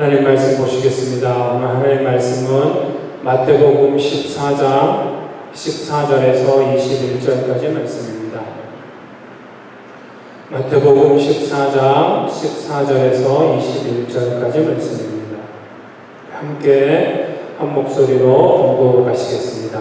하나님 말씀 보시겠습니다. 오늘 하나님 말씀은 마태복음 14장 14절에서 21절까지 말씀입니다. 마태복음 14장 14절에서 21절까지 말씀입니다. 함께 한 목소리로 봉독하시겠습니다.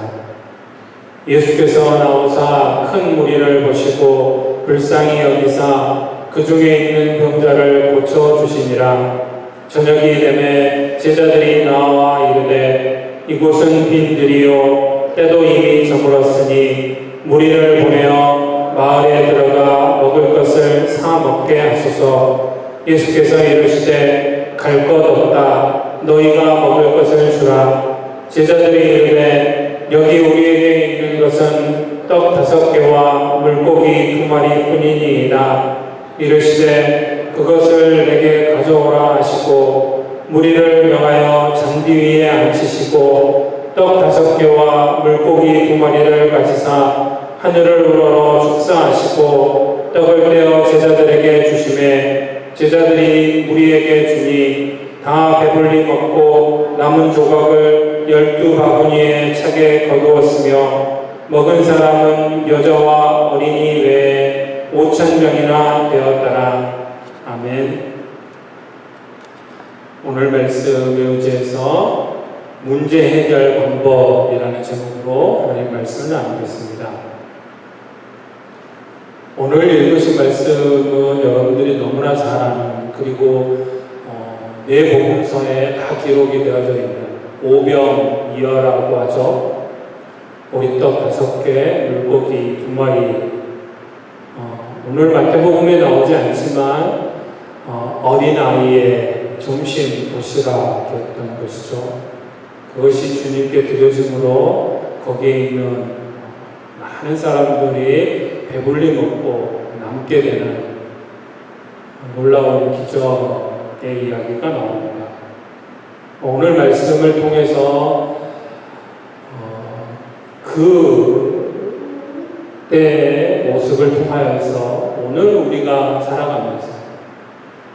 예수께서 나오사 큰 무리를 보시고 불쌍히 여기사 그 중에 있는 병자를 고쳐주시니라. 저녁이 되매 제자들이 나와 이르되 이곳은 빈들이요 때도 이미 저물었으니 무리를 보내어 마을에 들어가 먹을 것을 사 먹게 하소서. 예수께서 이르시되 갈 것 없다. 너희가 먹을 것을 주라. 제자들이 이르되 여기 우리에게 있는 것은 떡 5개와 물고기 2마리 뿐이니이다. 이르시되 그것을 내게 가져오라 하시고 무리를 명하여 잔디 위에 앉히시고 떡 5개와 물고기 2마리를 가지사 하늘을 우러러 축사하시고 떡을 떼어 제자들에게 주시매 제자들이 무리에게 주니 다 배불리 먹고 남은 조각을 12바구니에 차게 거두었으며 먹은 사람은 여자와 어린이 외에 5,000명이나 되었더라. 아멘. 오늘 말씀에 의지해서 문제 해결 방법이라는 제목으로 하나님 말씀을 나누겠습니다. 오늘 읽으신 말씀은 여러분들이 너무나 잘 아는, 그리고 내 복음서에 다 기록이 되어져 있는 오병이어라고 하죠. 보리떡 5개, 물고기 2마리. 오늘 마태복음에 나오지 않지만 어린아이의 점심 도시락이었던 것이죠. 그것이 주님께 드려짐으로 거기에 있는 많은 사람들이 배불리 먹고 남게 되는 놀라운 기적의 이야기가 나옵니다. 오늘 말씀을 통해서 그때의 모습을 통하여서 오늘 우리가 살아가면서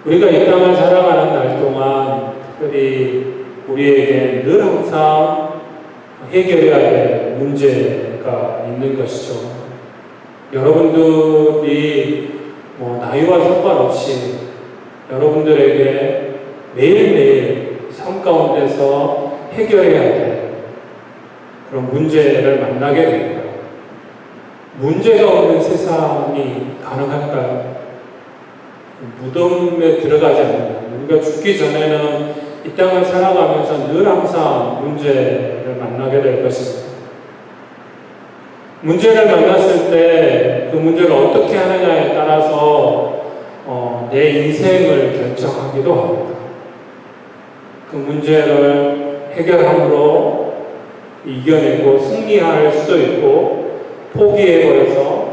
우리가 이 땅을 살아가는 날 동안 특별히 우리에게 늘 항상 해결해야 될 문제가 있는 것이죠. 여러분들이 나이와 상관없이 여러분들에게 매일매일 삶 가운데서 해결해야 될 그런 문제를 만나게 됩니다. 문제가 없는 세상이 가능할까요? 무덤에 들어가지 않는, 우리가 죽기 전에는 이 땅을 살아가면서 늘 항상 문제를 만나게 될 것입니다. 문제를 만났을 때 그 문제를 어떻게 하느냐에 따라서 내 인생을 결정하기도 합니다. 그 문제를 해결함으로 이겨내고 승리할 수도 있고 포기해버려서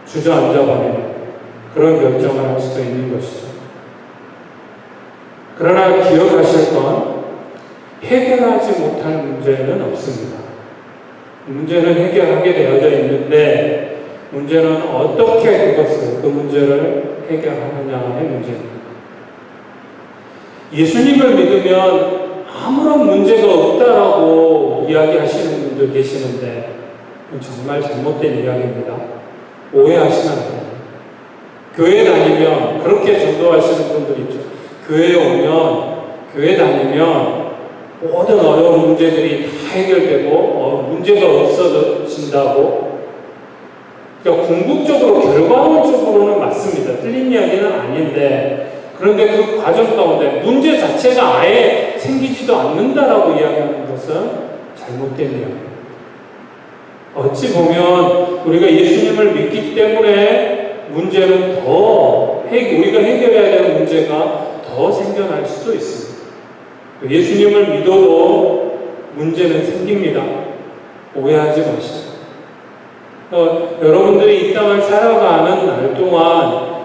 주저앉아버리는 그런 결정을 할 수도 있는 것이죠. 그러나 기억하실 건 해결하지 못할 문제는 없습니다. 문제는 해결하게 되어져 있는데 문제는 어떻게 그 문제를 해결하느냐의 문제입니다. 예수님을 믿으면 아무런 문제가 없다라고 이야기하시는 분들 계시는데 정말 잘못된 이야기입니다. 오해하시면 안 돼요. 교회 다니면 그렇게 전도하시는 분들 있죠. 교회에 오면, 교회 다니면 모든 어려운 문제들이 다 해결되고 문제가 없어진다고. 그러니까 궁극적으로 결과론적으로는 맞습니다. 틀린 이야기는 아닌데, 그런데 그 과정 가운데 문제 자체가 아예 생기지도 않는다라고 이야기하는 것은 잘못된 이야기입니다. 어찌 보면 우리가 예수님을 믿기 때문에 문제는 우리가 해결해야 될 문제가 더 생겨날 수도 있습니다. 예수님을 믿어도 문제는 생깁니다. 오해하지 마시고. 여러분들이 이 땅을 살아가는 날 동안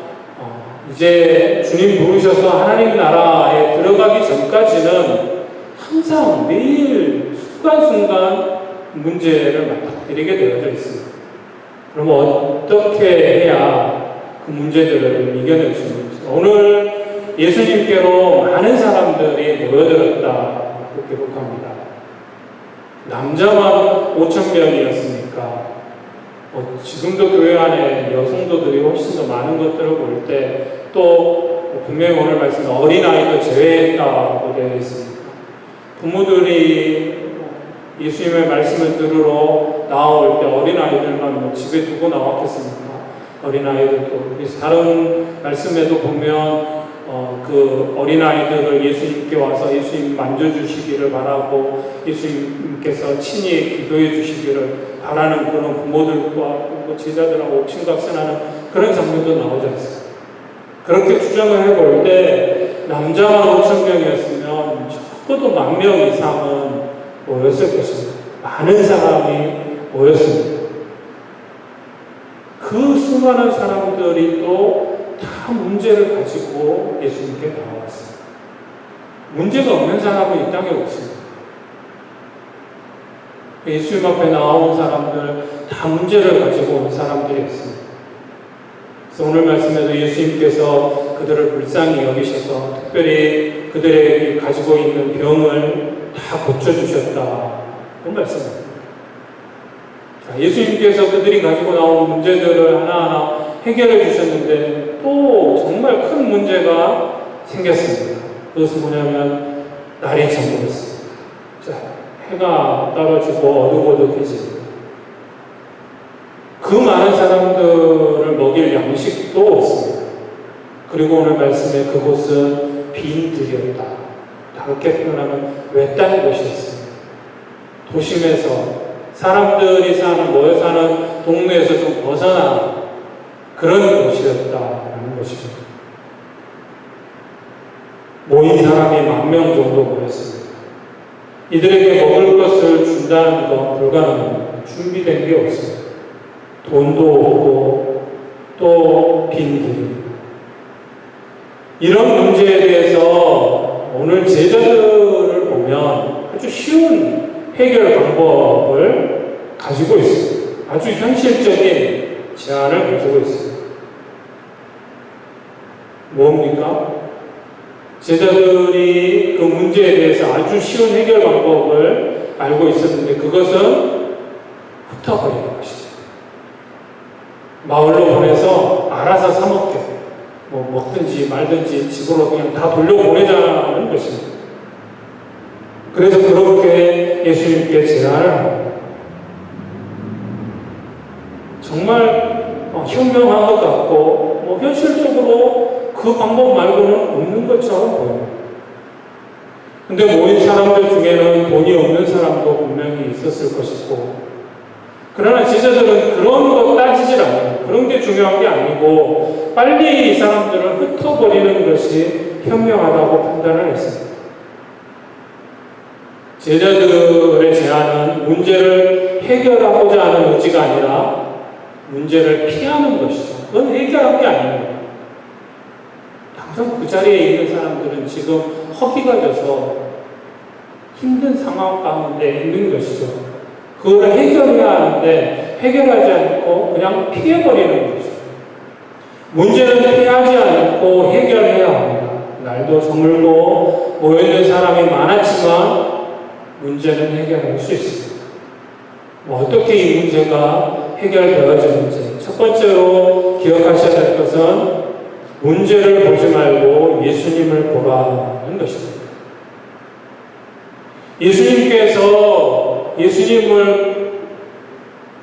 이제 주님 부르셔서 하나님 나라에 들어가기 전까지는 항상 매일 순간순간 문제를 맞닥뜨리게 되어져 있습니다. 그러면 어떻게 해야 그 문제들을 이겨낼 수 있는지. 오늘 예수님께로 많은 사람들이 모여들었다 기록합니다. 남자만 5,000명이었으니까 지금도 교회 안에 여성도들이 훨씬 더 많은 것들을 볼 때 또 분명히 오늘 말씀 어린아이도 제외했다고 되어 있습니다. 부모들이 예수님의 말씀을 들으러 나올 때 어린아이들만 집에 두고 나왔겠습니까? 어린아이들도 다른 말씀에도 보면 그 어린아이들을 예수님께 와서 예수님 만져주시기를 바라고 예수님께서 친히 기도해 주시기를 바라는 그런 부모들과 제자들하고 옥신각신하는 그런 장면도 나오지 않습니다. 그렇게 추정을 해볼 때 남자만 5,000명이었으면 적어도 10,000명 이상은 모였을 것입니다. 많은 사람이 모였습니다. 그 수많은 사람들이 또 다 문제를 가지고 예수님께 나왔습니다. 문제가 없는 사람은 이 땅에 없습니다. 예수님 앞에 나온 사람들 다 문제를 가지고 온 사람들이었습니다. 그래서 오늘 말씀에도 예수님께서 그들을 불쌍히 여기셔서 특별히 그들에게 가지고 있는 병을 다 고쳐주셨다는 말씀입니다. 예수님께서 그들이 가지고 나온 문제들을 하나하나 해결해 주셨는데 또 정말 큰 문제가 생겼습니다. 그것은 뭐냐면 날이 저물었습니다. 해가 떨어지고 어둑어둑해집니다. 그 많은 사람들을 먹일 양식도 없습니다. 그리고 오늘 말씀에 그곳은 빈 들이었다. 다르게 표현하면 외딴 곳이었습니다. 도심에서 사람들이 모여 사는 동네에서 좀 벗어난 그런 곳이었다라는 것입니다. 모인 사람이 10,000명 정도 모였습니다. 이들에게 먹을 것을 준다는 건 불가능합니다. 준비된 게 없습니다. 돈도 없고 또 빈들입니다. 이런 문제에 대해서 오늘 제자들을 보면 아주 쉬운 해결 방법을 가지고 있습니다. 아주 현실적인 제안을 가지고 있습니다. 뭡니까? 제자들이 그 문제에 대해서 아주 쉬운 해결 방법을 알고 있었는데 그것은 흩어버리는 것이죠. 마을로 보내서 알아서 사먹게, 먹든지 말든지 집으로 그냥 다 돌려보내자는 것입니다. 그래서 그렇게 예수님께 제안을 합니다. 정말 현명한 것 같고 현실적으로 그 방법 말고는 없는 것처럼 보입니다. 근데 모인 사람들 중에는 돈이 없는 사람도 분명히 있었을 것이고 그러나 제자들은 그런 거 따지질 않아요. 그런 게 중요한 게 아니고 빨리 이 사람들을 흩어버리는 것이 현명하다고 판단을 했습니다. 제자들의 제안은 문제를 해결하고자 하는 의지가 아니라 문제를 피하는 것이죠. 그건 해결한 게 아닙니다. 당장 그 자리에 있는 사람들은 지금 허기가 져서 힘든 상황 가운데 있는 것이죠. 그걸 해결해야 하는데 해결하지 않고 그냥 피해버리는 것이죠. 문제는 피하지 않고 해결해야 합니다. 날도 저물고 모여있는 사람이 많았지만 문제는 해결할 수 있습니다. 어떻게 이 문제가 해결되어지는지 첫 번째로 기억하셔야 될 것은 문제를 보지 말고 예수님을 보라는 것입니다. 예수님께서 예수님을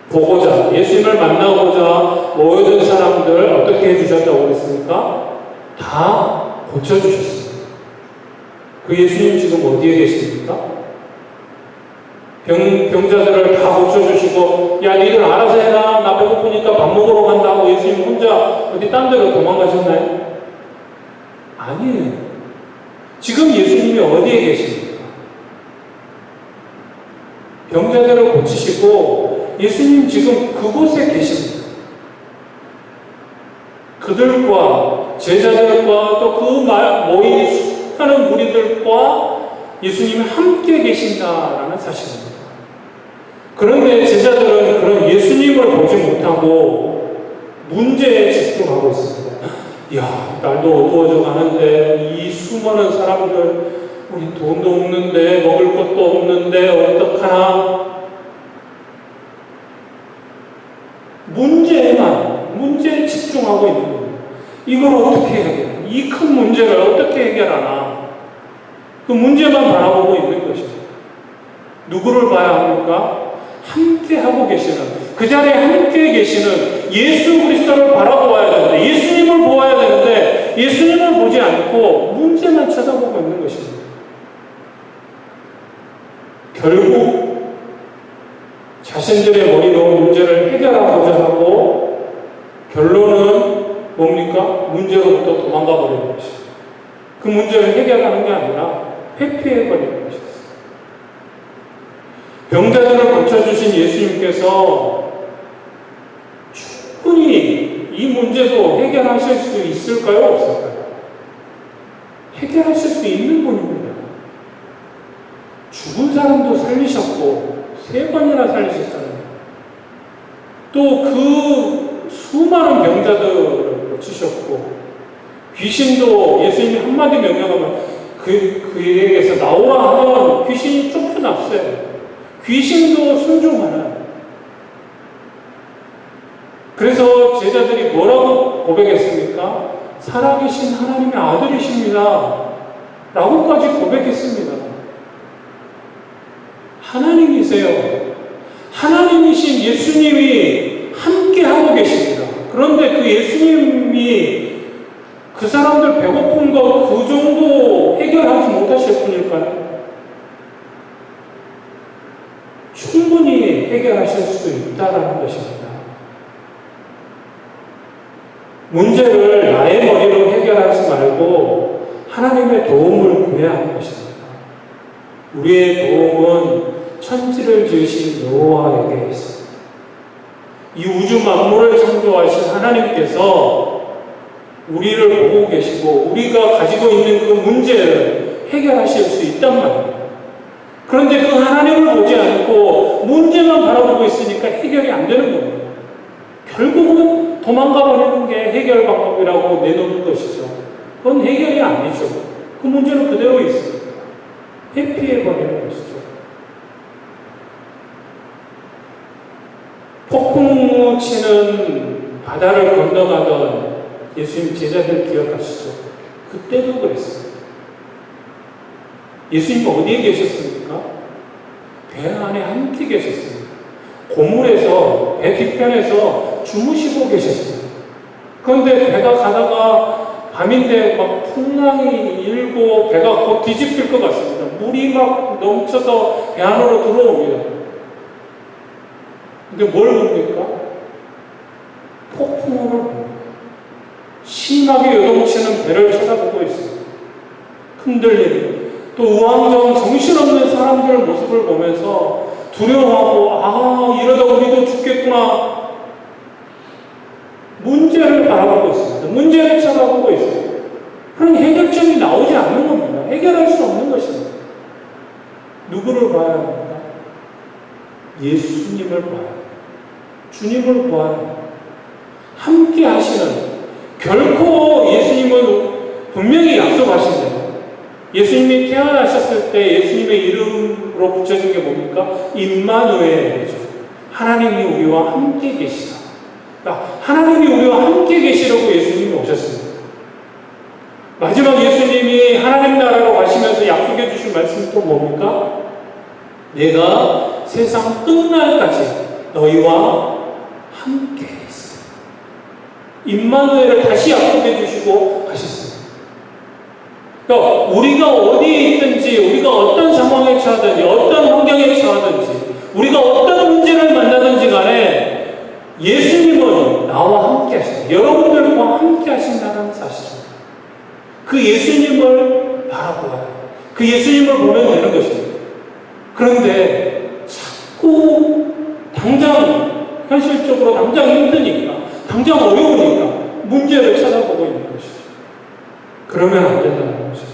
보고자, 예수님을 만나고자 모여든 사람들 어떻게 해주셨다고 그랬습니까? 다 고쳐주셨습니다. 그 예수님 지금 어디에 계십니까? 병자들을 다 고쳐주시고 야 니들 알아서 해라 나 배고프니까 밥 먹으러 간다고 예수님 혼자 어디 딴 데로 도망가셨나요? 아니에요. 지금 예수님이 어디에 계십니까? 병자들을 고치시고 예수님 지금 그곳에 계십니다. 그들과 제자들과 또 그 모인 수많은 무리들과 예수님이 함께 계신다라는 사실입니다. 그런데 제자들은 그런 예수님을 보지 못하고 문제에 집중하고 있습니다. 야, 날도 어두워져 가는데 이 수많은 사람들, 우리 돈도 없는데 먹을 것도 없는데 어떡하나. 문제에 집중하고 있는 거예요. 이걸 어떻게 해결해? 이 큰 문제를 어떻게 해결하나? 그 문제만 바라보고 있는 것입니다. 누구를 봐야 합니까? 함께 하고 계시는, 그 자리에 함께 계시는 예수 그리스도를 바라보아야 되는데, 예수님을 보아야 되는데 예수님을 보지 않고 문제만 쳐다보고 있는 것입니다. 결국 자신들의 머리로 문제를 해결하고자 하고 결론은 뭡니까? 문제로부터 도망가 버리는 것입니다. 그 문제를 해결하는 게 아니라 회피해버리는 것이었어요. 병자들을 고쳐주신 예수님께서 충분히 이 문제도 해결하실 수 있을까요? 없을까요? 해결하실 수 있는 분입니다. 죽은 사람도 살리셨고 3번이나 살리셨잖아요. 또 그 수많은 병자들을 고치셨고 귀신도 예수님이 한마디 명령하면 그에게서 나오라 하면 귀신이 쫓겨났어요. 귀신도 순종하는. 그래서 제자들이 뭐라고 고백했습니까? 살아계신 하나님의 아들이십니다 라고까지 고백했습니다. 하나님이세요. 하나님이신 예수님이 함께하고 계십니다. 그런데 그 예수님이 그 사람들 배고픈 거 그 정도 해결하지 못하실 분일까요? 충분히 해결하실 수 있다는 것입니다. 문제를 나의 머리로 해결하지 말고 하나님의 도움을 구해야 하는 것입니다. 우리의 도움은 천지를 지으신 여호와에게 있습니다. 이 우주 만물을 창조하신 하나님께서 우리를 보고 계시고 우리가 가지고 있는 그 문제를 해결하실 수 있단 말입니다. 그런데 그 하나님을 보지 않고 문제만 바라보고 있으니까 해결이 안 되는 겁니다. 결국은 도망가 버리는 게 해결 방법이라고 내놓는 것이죠. 그건 해결이 아니죠. 그 문제는 그대로 있습니다. 회피해 버리는 것이죠. 폭풍 치는 바다를 건너가던 예수님 제자들 기억하시죠? 그때도 그랬습니다. 예수님 어디에 계셨습니까? 배 안에 함께 계셨습니다. 고물에서, 배 뒤편에서 주무시고 계셨습니다. 그런데 배가 가다가 밤인데 막 풍랑이 일고 배가 곧 뒤집힐 것 같습니다. 물이 막 넘쳐서 배 안으로 들어옵니다. 근데 뭘 봅니까? 폭풍을 봅니다. 심하게 요동치는 배를 쳐다보고 있습니다. 흔들리는. 또 우왕좌왕 정신없는 사람들 모습을 보면서 두려워하고 이러다 우리도 죽겠구나. 문제를 바라보고 있습니다. 문제를 쳐다보고 있습니다. 그런 해결점이 나오지 않는 겁니다. 해결할 수 없는 것입니다. 누구를 봐야 합니까? 예수님을 봐야 합니다. 주님을 봐야 합니다. 함께 하시는, 결코 예수님은 분명히 약속하신대요. 예수님이 태어나셨을 때 예수님의 이름으로 붙여진 게 뭡니까? 임마누엘이죠. 하나님이 우리와 함께 계시다. 그러니까 하나님이 우리와 함께 계시려고 예수님이 오셨습니다. 마지막 예수님이 하나님 나라로 가시면서 약속해 주신 말씀이 또 뭡니까? 내가 세상 끝날까지 너희와 함께 있어. 임마누엘을 다시 약속해 주시고 가셨습니다. 그러니까 우리가 어디에 있든지, 우리가 어떤 상황에 처하든지, 어떤 환경에 처하든지, 우리가 어떤 문제를 만나든지 간에 예수님은 나와 함께 하신다. 여러분들과 함께 하신다는 사실입니다. 그 예수님을 바라보아요. 그 예수님을 보면 되는 것입니다. 그런데 자꾸 당장 현실적으로 당장 힘드니까, 당장 어려우니까 문제를 찾아보고 있는 것이죠. 그러면 안 된다는 것이죠.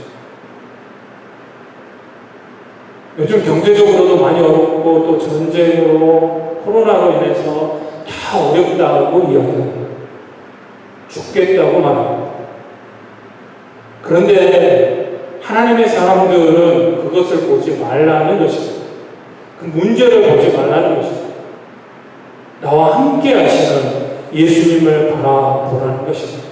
요즘 경제적으로도 많이 어렵고 또 전쟁으로 코로나로 인해서 다 어렵다고 이야기합니다. 죽겠다고 말합니다. 그런데 하나님의 사람들은 그것을 보지 말라는 것입니다. 그 문제를 보지 말라는 것입니다. 나와 함께 하시는 예수님을 바라보라는 것입니다.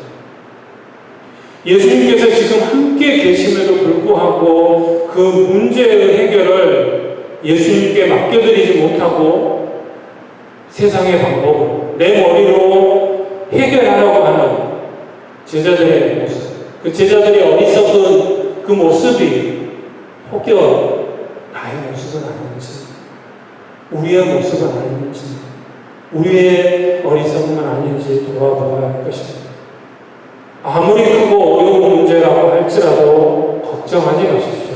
예수님께서 지금 함께 계심에도 불구하고 그 문제의 해결을 예수님께 맡겨드리지 못하고 세상의 방법으로 내 머리로 해결하려고 하는 제자들의 모습, 그 제자들의 어리석은 그 모습이 혹여 나의 모습은 아닌지, 우리의 모습은 아닌지, 우리의 어리석음은 아닌지 돌아보아야 할 것입니다. 아무리 크고 어려운 문제라고 할지라도 걱정하지 마십시오.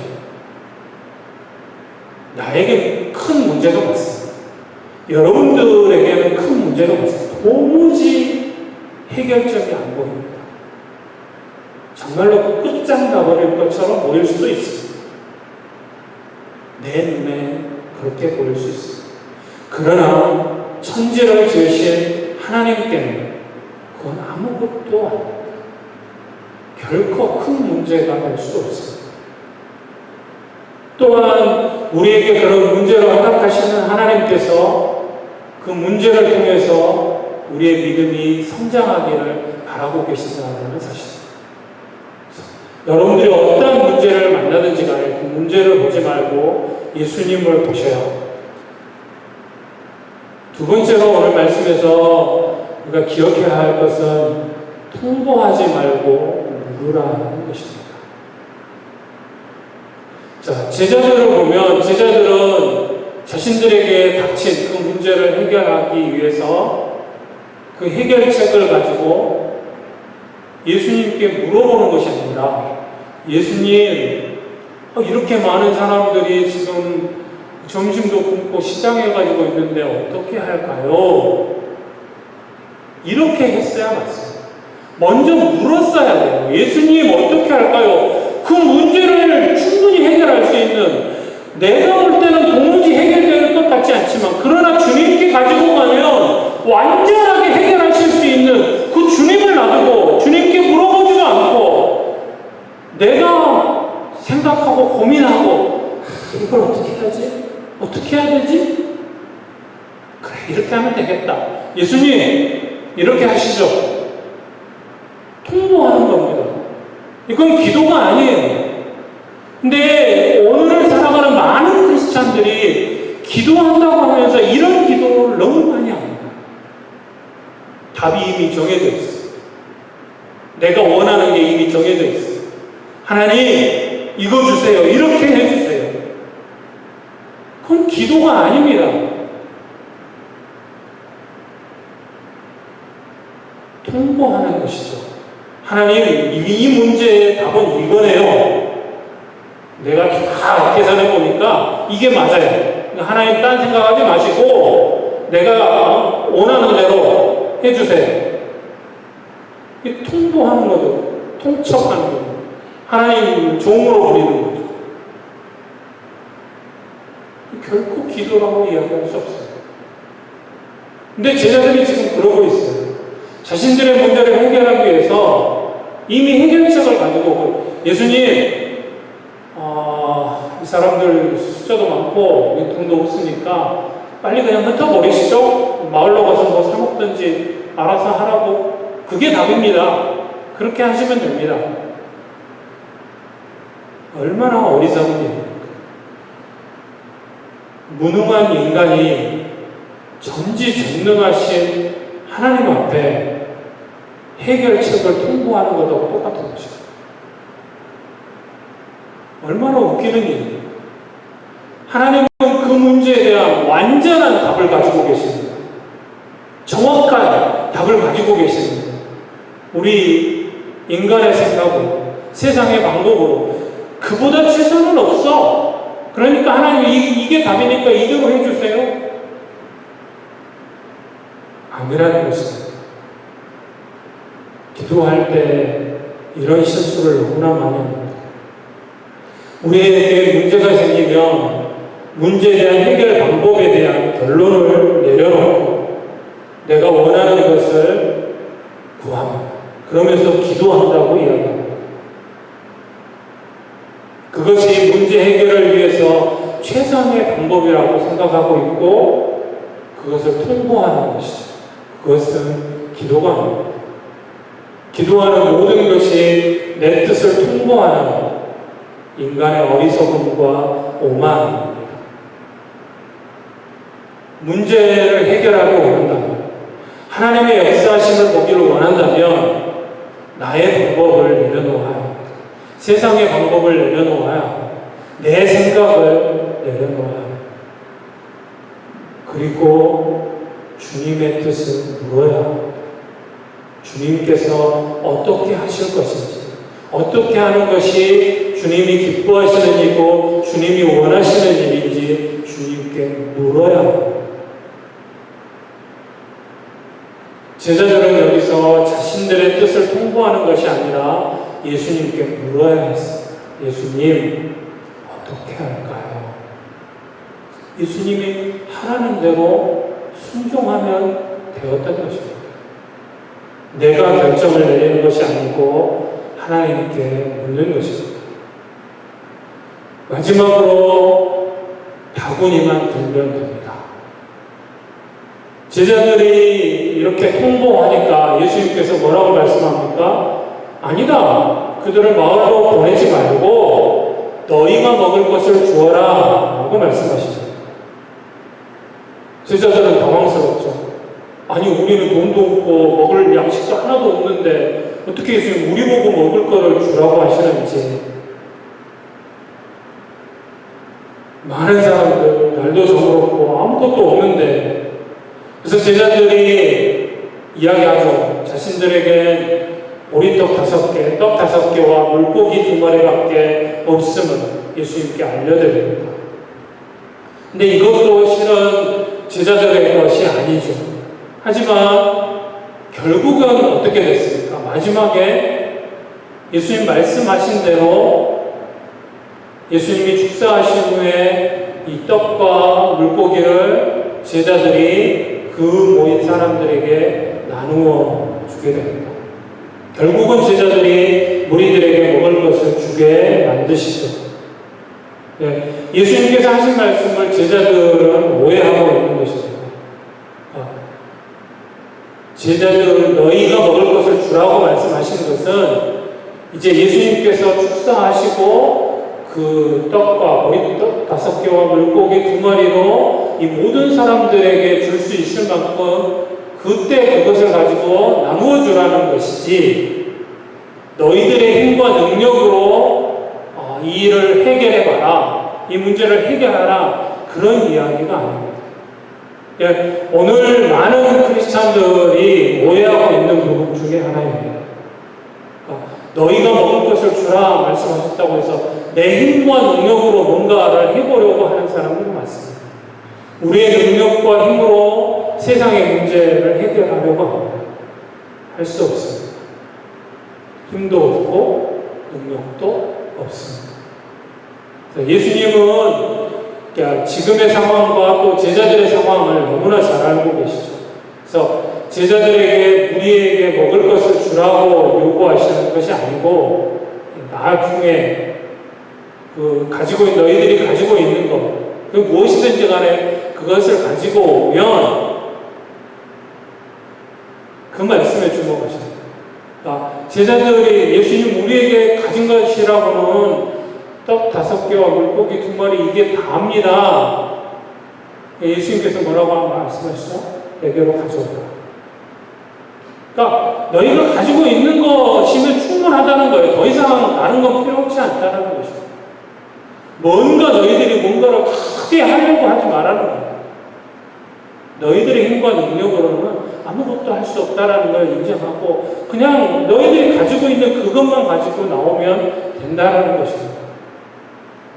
나에게 큰 문제가 맞습니다. 여러분들에게는 큰 문제가 맞습니다. 도무지 해결점이 안 보입니다. 정말로 끝장 나버릴 것처럼 보일 수도 있습니다. 내 눈에 그렇게 보일 수 있습니다. 그러나 천지를 지으신 하나님께는 그건 아무것도 아닙니다. 결코 큰 문제가 될 수 없습니다. 또한 우리에게 그런 문제를 허락하시는 하나님께서 그 문제를 통해서 우리의 믿음이 성장하기를 바라고 계신다는 사실입니다. 여러분들이 어떠한 문제를 만나든지 간에 그 문제를 보지 말고 예수님을 보셔야 합니다. 두 번째로 오늘 말씀에서 우리가 기억해야 할 것은 통보하지 말고 물으라는 것입니다. 자, 제자들을 보면 제자들은 자신들에게 닥친 그 문제를 해결하기 위해서 그 해결책을 가지고 예수님께 물어보는 것이 아니라 예수님, 이렇게 많은 사람들이 지금 점심도 굶고 시장에 가지고 있는데 어떻게 할까요? 이렇게 했어야 맞습니다. 먼저 물었어야 돼요. 예수님 어떻게 할까요? 그 문제를 충분히 해결할 수 있는, 내가 볼 때는 도무지 해결될 것 같지 않지만 그러나 주님께 가지고 가면 완전하게 해결하실 수 있는 그 주님을 놔두고 주님께 물어보지도 않고 내가 생각하고 고민하고 이걸 어떻게 하지? 어떻게 해야 되지? 그래, 이렇게 하면 되겠다. 예수님 이렇게 하시죠. 통보하는 겁니다. 이건 기도가 아니에요. 근데 오늘을 살아가는 많은 크리스찬들이 기도한다고 하면서 이런 기도를 너무 많이 합니다. 답이 이미 정해져 있어요. 내가 원하는 게 이미 정해져 있어요. 하나님 이거 주세요. 이렇게 해주세요. 그건 기도가 아닙니다. 통보하는 것이죠. 하나님, 이 문제의 답은 이거네요. 내가 다 계산해 보니까 이게 맞아요. 하나님 딴 생각하지 마시고 내가 원하는 대로 해주세요. 이 통보하는 거죠. 통첩하는 거죠. 하나님 종으로 부리는 거죠. 결코 기도라고 이야기할 수 없어요. 근데 제자들이 지금 그러고 있어요. 자신들의 문제를 해결하기 위해서 이미 해결책을 가지고 예수님, 이 사람들 숫자도 많고 돈도 없으니까 빨리 그냥 흩어버리시죠. 마을로 가서 뭐 사 먹든지 알아서 하라고. 그게 답입니다. 그렇게 하시면 됩니다. 얼마나 어리석은 일입니까? 무능한 인간이 전지전능하신 하나님 앞에 해결책을 통보하는 것하고 똑같은 것입니다. 얼마나 웃기는 일입니까? 하나님은 그 문제에 대한 완전한 답을 가지고 계십니다. 정확한 답을 가지고 계십니다. 우리 인간의 생각으로, 세상의 방법으로 그보다 최선은 없어. 그러니까 하나님 이게 답이니까 이대로 해주세요. 아니라는 것입니다. 기도할 때 이런 실수를 너무나 많이 합니다. 우리에게 문제가 생기면 문제에 대한 해결 방법에 대한 결론을 내려놓고 내가 원하는 것을 구합니다. 그러면서 기도한다고 이야기합니다. 그것이 문제 해결을 위해서 최선의 방법이라고 생각하고 있고 그것을 통보하는 것이죠. 그것은 기도가 기도하는 모든 것이 내 뜻을 통보하는 인간의 어리석음과 오만입니다. 문제를 해결하기 원한다면, 하나님의 역사하심을 보기를 원한다면 나의 방법을 내려놓아야 합니다. 세상의 방법을 내려놓아야 합니다. 내 생각을 내려놓아야 합니다. 그리고 주님의 뜻을 물어야 합니다. 주님께서 어떻게 하실 것인지, 어떻게 하는 것이 주님이 기뻐하시는 일이고 주님이 원하시는 일인지 주님께 물어야 합니다. 제자들은 여기서 자신들의 뜻을 통보하는 것이 아니라 예수님께 물어야 했습니다. 예수님, 어떻게 할까요? 예수님이 하라는 대로 순종하면 되었던 것입니다. 내가 결정을 내리는 것이 아니고 하나님께 묻는 것입니다. 마지막으로 바구니만 들면 됩니다. 제자들이 이렇게 통보하니까 예수님께서 뭐라고 말씀합니까? 아니다. 그들을 마을로 보내지 말고 너희가 먹을 것을 주어라 라고 말씀하십니다. 제자들은 당황스럽죠. 아니 우리는 돈도 없고 먹을 양식도 하나도 없는데 어떻게 예수님 우리 보고 먹을 거를 주라고 하시는지. 많은 사람들 날도 저물었고 아무것도 없는데, 그래서 제자들이 이야기하죠. 자신들에게 보리떡 5개, 떡 5개와 물고기 2마리밖에 없음을 예수님께 알려드립니다. 근데 이것도 실은 제자들의 것이 아니죠. 하지만 결국은 어떻게 됐습니까? 마지막에 예수님 말씀하신 대로 예수님이 축사하신 후에 이 떡과 물고기를 제자들이 그 모인 사람들에게 나누어 주게 됩니다. 결국은 제자들이 무리들에게 먹을 것을 주게 만드시죠. 네, 예수님께서 하신 말씀을 제자들은 오해하고 있는 것입니다. 제자들 너희가 먹을 것을 주라고 말씀하시는 것은 이제 예수님께서 축사하시고 그 떡과 보리떡 5개와 물고기 2마리로 이 모든 사람들에게 줄 수 있을 만큼 그때 그것을 가지고 나누어 주라는 것이지, 너희들의 힘과 능력으로 이 일을 해결해봐라, 이 문제를 해결하라, 그런 이야기가 아닙니다. 예, 오늘 많은 크리스찬들이 오해하고 있는 부분 중에 하나입니다. 너희가 먹을 것을 주라 말씀하셨다고 해서 내 힘과 능력으로 뭔가를 해보려고 하는 사람들이 많습니다. 우리의 능력과 힘으로 세상의 문제를 해결하려고 합니다. 할 수 없습니다. 힘도 없고 능력도 없습니다. 예수님은 지금의 상황과 또 제자들의 상황을 너무나 잘 알고 계시죠. 그래서 제자들에게 우리에게 먹을 것을 주라고 요구하시는 것이 아니고 나중에 너희들이 가지고 있는 것, 그 무엇이든지 간에 그것을 가지고 오면 그 말씀에 주목하십니다. 제자들이 예수님 우리에게 가진 것이라고는 떡 5개와 물고기 2마리 이게 다입니다. 예수님께서 뭐라고 말씀하시죠? 내게로 가져오라. 그러니까 너희가 가지고 있는 것이면 충분하다는 거예요. 더 이상 다른 건 필요 없지 않다는 것이죠. 너희들이 뭔가를 크게 하려고 하지 말라는 거예요. 너희들의 힘과 능력으로는 아무것도 할 수 없다는 걸 인정하고 그냥 너희들이 가지고 있는 그것만 가지고 나오면 된다는 것입니다.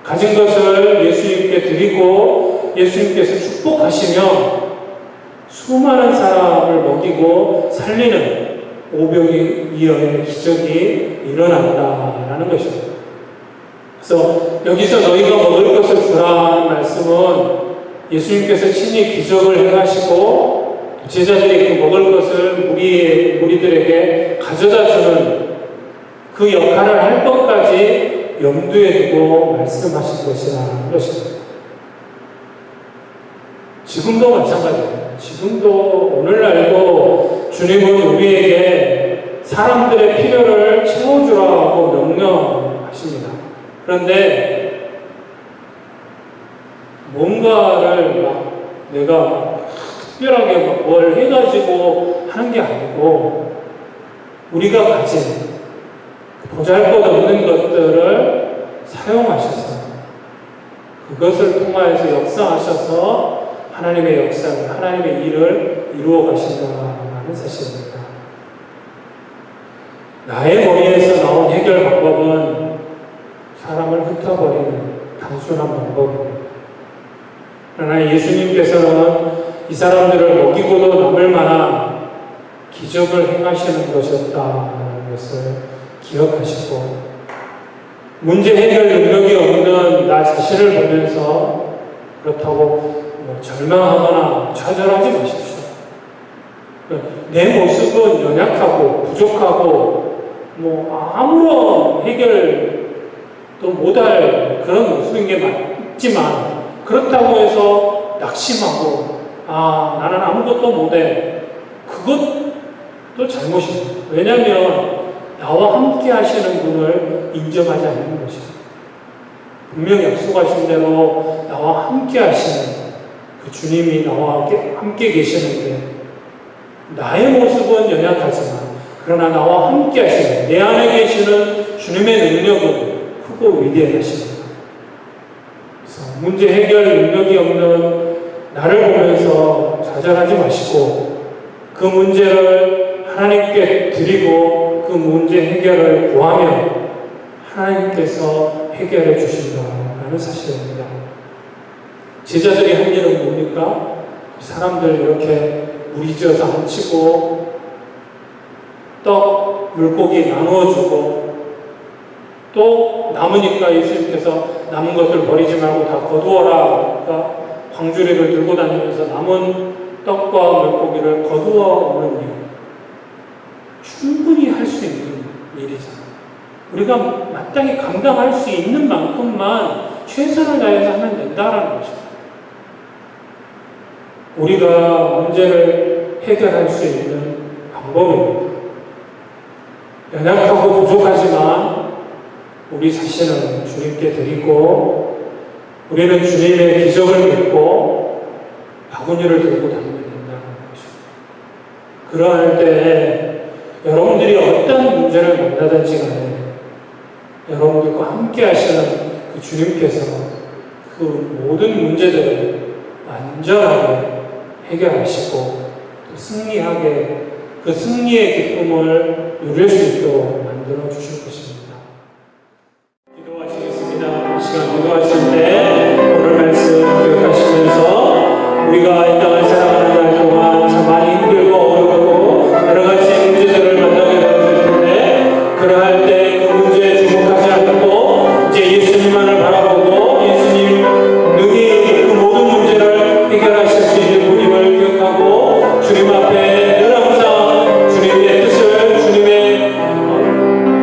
가진 것을 예수님께 드리고 예수님께서 축복하시면 수많은 사람을 먹이고 살리는 오병이어의 기적이 일어난다라는 것입니다. 그래서 여기서 너희가 먹을 것을 주라는 말씀은 예수님께서 친히 기적을 행하시고 제자들이 그 먹을 것을 무리들에게 가져다 주는 그 역할을 할 것까지 염두에 두고 말씀하신 것이라는 것입니다. 지금도 마찬가지입니다. 지금도 오늘날도 주님은 우리에게 사람들의 필요를 채워주라고 명령하십니다. 그런데 뭔가를 내가 특별하게 뭘 해가지고 하는 게 아니고 우리가 가진 보잘것없는 것들을 사용하셔서 그것을 통하여서 역사하셔서 하나님의 역사를, 하나님의 일을 이루어 가신다는 사실입니다. 나의 머리에서 나온 해결 방법은 사람을 흩어버리는 단순한 방법입니다. 그러나 예수님께서는 이 사람들을 먹이고도 남을 만한 기적을 행하시는 것이었다는 것을 기억하시고 문제 해결 능력이 없는 나 자신을 보면서 그렇다고 절망하거나 좌절하지 마십시오. 내 모습은 연약하고 부족하고 아무런 해결도 못할 그런 모습인 게 맞지만 그렇다고 해서 낙심하고 나는 아무것도 못해. 그것도 잘못입니다. 왜냐하면 나와 함께 하시는 분을 인정하지 않는 것입니다. 분명히 약속하신 대로 나와 함께 하시는 그 주님이 나와 함께 계시는데 나의 모습은 연약하지만 그러나 나와 함께 하시는 내 안에 계시는 주님의 능력은 크고 위대하십니다. 그래서 문제 해결 능력이 없는 나를 보면서 좌절하지 마시고 그 문제를 하나님께 드리고 그 문제 해결을 구하며 하나님께서 해결해 주신다는 사실입니다. 제자들이 한 일은 뭡니까? 사람들 이렇게 무리지어서 앉히고 떡, 물고기 나누어주고 또 남으니까 예수님께서 남은 것들 버리지 말고 다 거두어라. 그러니까 광주리를 들고 다니면서 남은 떡과 물고기를 거두어 오는 일. 충분히 할 수 있는 일이잖아요. 우리가 마땅히 감당할 수 있는 만큼만 최선을 다해서 하면 된다는 것입니다. 우리가 문제를 해결할 수 있는 방법입니다. 연약하고 부족하지만 우리 자신은 주님께 드리고 우리는 주님의 기적을 믿고 바구니를 들고 다니면 된다는 것입니다. 그러할 때 여러분들이 어떤 문제를 만나든지 간에 여러분들과 함께 하시는 그 주님께서 그 모든 문제들을 완전하게 해결하시고 또 승리하게 그 승리의 기쁨을 누릴 수 있도록 만들어 주실 것입니다. 기도하시겠습니다. 이 시간 기도하실 때 오늘 말씀 기억하시면서 우리가 이 땅을 살아가는 날 동안 참 많이 힘들고 어렵고 여러 가지 문제들을 만나게 될 텐데 그러할 때 그 문제에 주목하지 않고 이제 예수님만을 바라보고 예수님 능히 그 모든 문제를 해결하실 수 있는 분임을 기억하고 주님 앞에 늘 항상 주님의 뜻을 주님의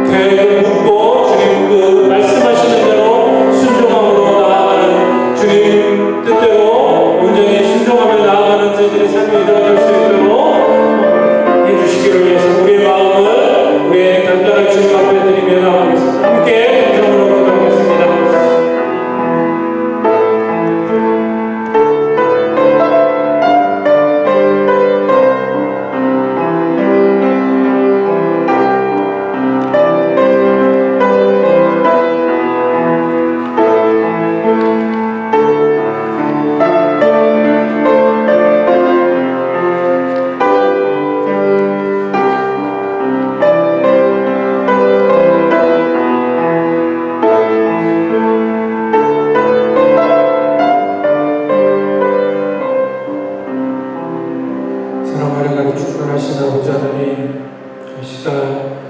계획을 묻고 주님 그 말씀하시는 대로 순종함으로 나아가는 주님 뜻대로 온전히 순종하며 나아가는 저희들의 삶이 이루어질 수 있도록 해주시기를 위해서 우리의 마음을 우리의 간단한 주님 앞에 드리며 나아가겠습니다. 함께 감정으로 기도하겠습니다. 사랑하는 주권하신 아버지 하나님, 이 시간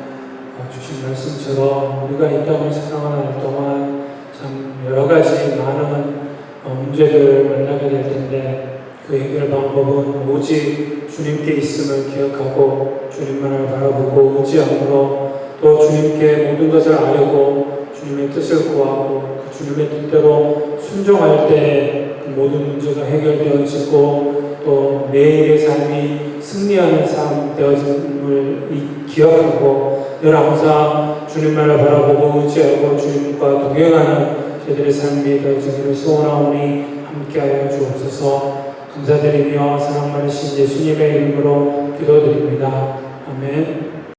주신 말씀처럼 우리가 이 땅을 살아가는 동안 참 여러 가지 많은 문제들을 만나게 될 텐데 그 해결 방법은 오직 주님께 있음을 기억하고 주님만을 바라보고 의지함으로 또 주님께 모든 것을 아뢰고 주님 주님의 뜻을 구하고 그 주님의 뜻대로 순종할 때 그 모든 문제가 해결되어지고 또 매일의 삶이 승리하는 삶 되어짐을 기억하고 늘 항상 주님만을 바라보고 의지하고 주님과 동행하는 저희들의 삶이 되어지기를 소원하오니 함께하여 주옵소서. 감사드리며 사랑 많으신 예수님의 이름으로 기도드립니다. 아멘.